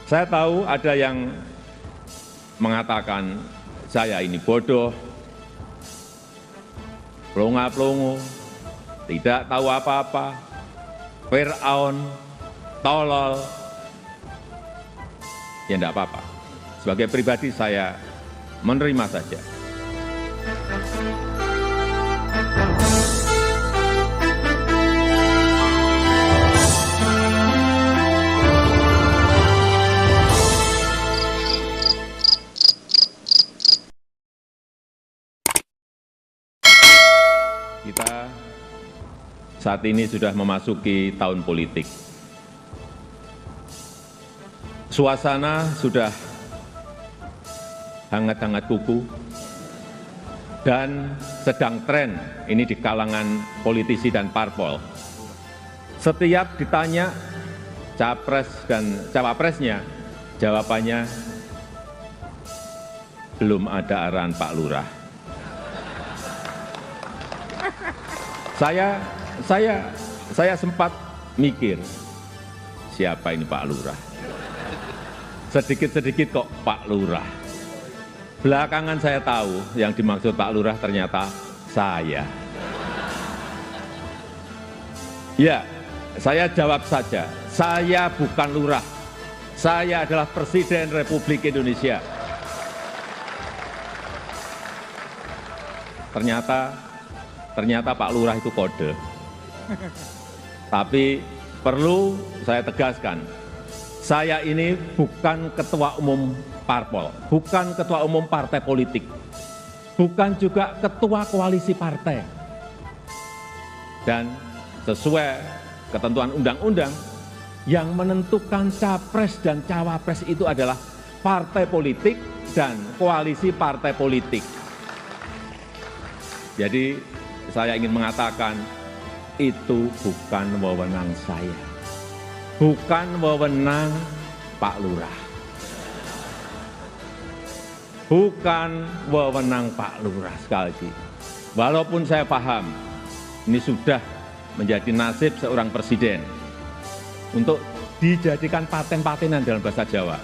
Saya tahu ada yang mengatakan saya ini bodoh, pelongo-pelongo, tidak tahu apa-apa, Fir'aun, tolol. Ya enggak apa-apa. Sebagai pribadi saya menerima saja. Kita saat ini sudah memasuki tahun politik. Suasana sudah hangat-hangat kuku dan sedang tren ini di kalangan politisi dan parpol. Setiap ditanya capres dan cawapresnya, jawabannya belum ada arahan Pak Lurah. Saya sempat mikir, siapa ini Pak Lurah? Sedikit-sedikit kok Pak Lurah. Belakangan saya tahu yang dimaksud Pak Lurah ternyata saya. Ya, saya jawab saja, saya bukan lurah. Saya adalah Presiden Republik Indonesia. Ternyata Pak Lurah itu kode. Tapi perlu saya tegaskan, saya ini bukan ketua umum parpol, bukan ketua umum partai politik, bukan juga ketua koalisi partai. Dan sesuai ketentuan undang-undang, yang menentukan capres dan cawapres itu adalah partai politik dan koalisi partai politik. Jadi saya ingin mengatakan itu bukan wewenang saya, bukan wewenang Pak Lurah, bukan wewenang Pak Lurah. Sekali lagi, walaupun saya paham ini sudah menjadi nasib seorang presiden untuk dijadikan paten-patenan dalam bahasa Jawa,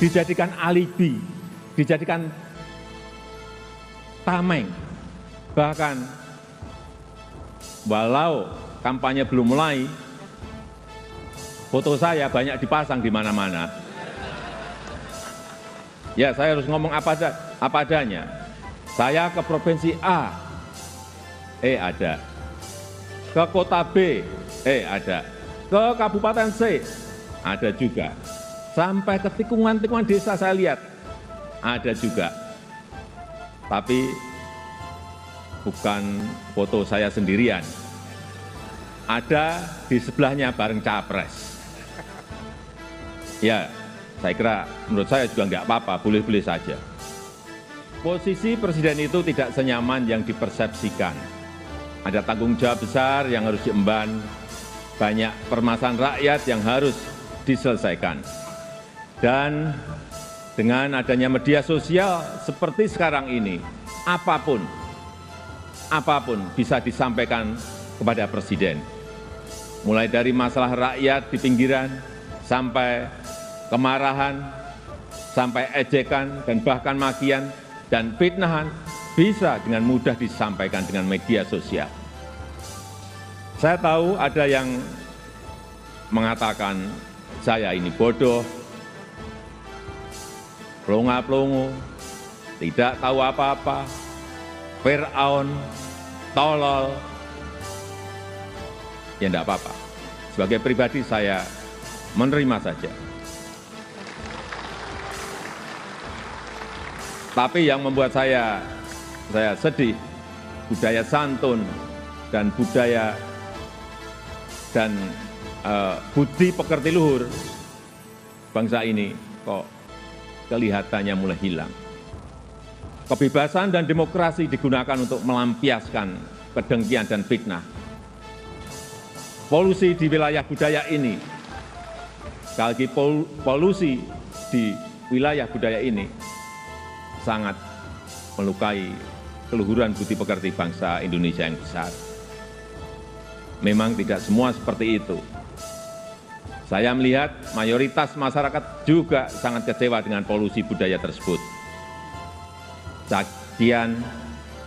dijadikan alibi, dijadikan tameng. Bahkan walau kampanye belum mulai, foto saya banyak dipasang di mana-mana. Ya, saya harus ngomong apa adanya. Saya ke provinsi A, ada. Ke kota B, ada. Ke kabupaten C, ada juga. Sampai ke tikungan-tikungan desa saya lihat, ada juga. Tapi bukan foto saya sendirian. Ada di sebelahnya bareng capres. Ya, saya kira menurut saya juga nggak apa-apa, boleh-boleh saja. Posisi presiden itu tidak senyaman yang dipersepsikan. Ada tanggung jawab besar yang harus diemban, banyak permasalahan rakyat yang harus diselesaikan. Dan dengan adanya media sosial seperti sekarang ini, apapun bisa disampaikan kepada presiden. Mulai dari masalah rakyat di pinggiran, sampai kemarahan, sampai ejekan, dan bahkan makian dan fitnahan bisa dengan mudah disampaikan dengan media sosial. Saya tahu ada yang mengatakan saya ini bodoh, pelongo-pelongo, tidak tahu apa-apa, Fir'aun, tolol. Ya enggak apa-apa. Sebagai pribadi saya menerima saja. Tapi yang membuat saya sedih, budaya santun dan budaya dan budi pekerti luhur bangsa ini kok kelihatannya mulai hilang. Kebebasan dan demokrasi digunakan untuk melampiaskan kedengkian dan fitnah. Polusi di wilayah budaya ini, sekali lagi polusi di wilayah budaya ini sangat melukai keluhuran budi pekerti bangsa Indonesia yang besar. Memang tidak semua seperti itu. Saya melihat mayoritas masyarakat juga sangat kecewa dengan polusi budaya tersebut. Cacian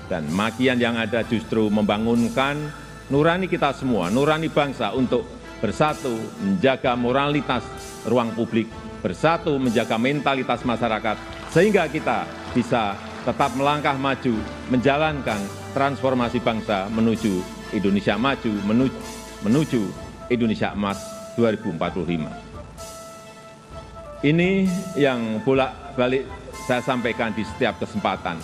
dan makian yang ada justru membangunkan nurani kita semua, nurani bangsa untuk bersatu menjaga moralitas ruang publik, bersatu menjaga mentalitas masyarakat, sehingga kita bisa tetap melangkah maju, menjalankan transformasi bangsa menuju Indonesia maju, menuju Indonesia emas 2045. Ini yang bolak-balik saya sampaikan di setiap kesempatan,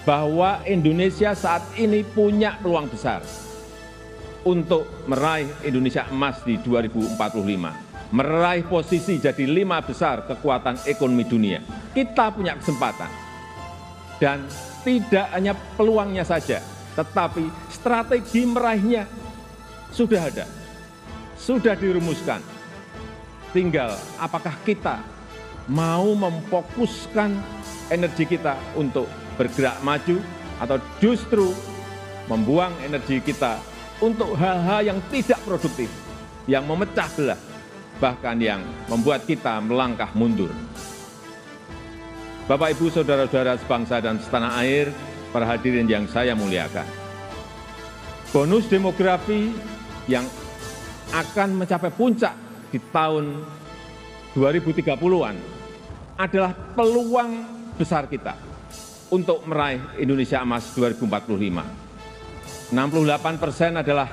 bahwa Indonesia saat ini punya peluang besar untuk meraih Indonesia emas di 2045, meraih posisi jadi 5 besar kekuatan ekonomi dunia. Kita punya kesempatan, dan tidak hanya peluangnya saja, tetapi strategi meraihnya sudah ada, sudah dirumuskan. Tinggal apakah kita mau memfokuskan energi kita untuk bergerak maju, atau justru membuang energi kita untuk hal-hal yang tidak produktif, yang memecah belah, bahkan yang membuat kita melangkah mundur. Bapak, Ibu, saudara-saudara sebangsa dan setanah air, para hadirin yang saya muliakan. Bonus demografi yang akan mencapai puncak di tahun 2030-an adalah peluang besar kita untuk meraih Indonesia emas 2045. 68% adalah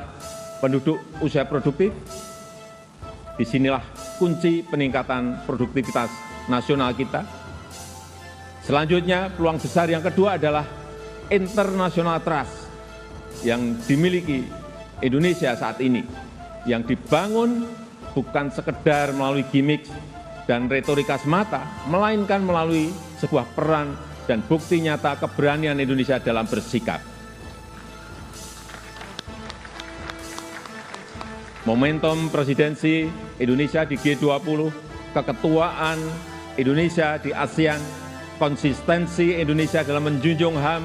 penduduk usia produktif. Disinilah kunci peningkatan produktivitas nasional kita. Selanjutnya, peluang besar yang kedua adalah international trust yang dimiliki Indonesia saat ini, yang dibangun bukan sekedar melalui gimmick dan retorika semata, melainkan melalui sebuah peran dan bukti nyata keberanian Indonesia dalam bersikap. Momentum presidensi Indonesia di G20, keketuaan Indonesia di ASEAN, konsistensi Indonesia dalam menjunjung HAM,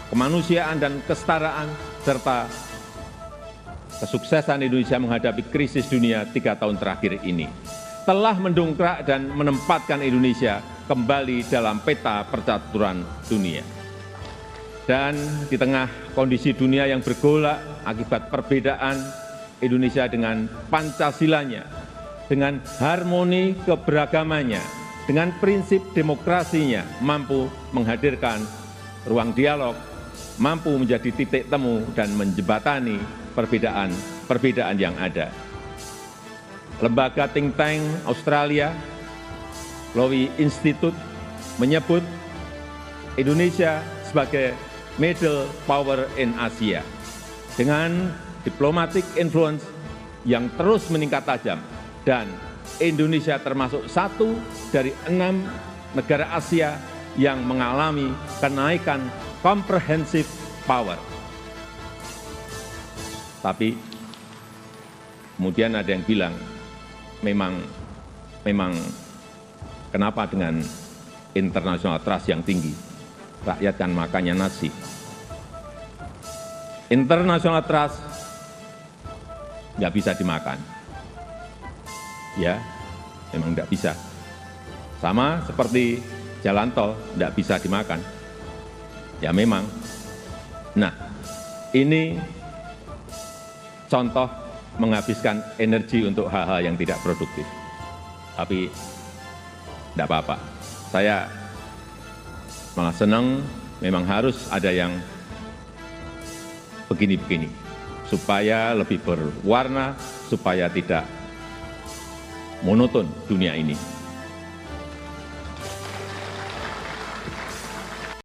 kemanusiaan dan kesetaraan, serta kesuksesan Indonesia menghadapi krisis dunia 3 tahun terakhir ini telah mendongkrak dan menempatkan Indonesia kembali dalam peta percaturan dunia. Dan di tengah kondisi dunia yang bergolak akibat perbedaan, Indonesia dengan Pancasilanya, dengan harmoni keberagamannya, dengan prinsip demokrasinya, mampu menghadirkan ruang dialog, mampu menjadi titik temu dan menjembatani perbedaan yang ada. Lembaga think tank Australia, Lowy Institute, menyebut Indonesia sebagai middle power in Asia, dengan diplomatic influence yang terus meningkat tajam, dan Indonesia termasuk satu dari 6 negara Asia yang mengalami kenaikan comprehensive power. Tapi kemudian ada yang bilang, memang kenapa dengan international trust yang tinggi, rakyat kan makannya nasi. International trust nggak bisa dimakan. Ya, memang nggak bisa. Sama seperti jalan tol, nggak bisa dimakan. Ya memang. Nah, ini contoh menghabiskan energi untuk hal-hal yang tidak produktif. Tapi tidak apa-apa. Saya malah senang, memang harus ada yang begini-begini, supaya lebih berwarna, supaya tidak monoton dunia ini.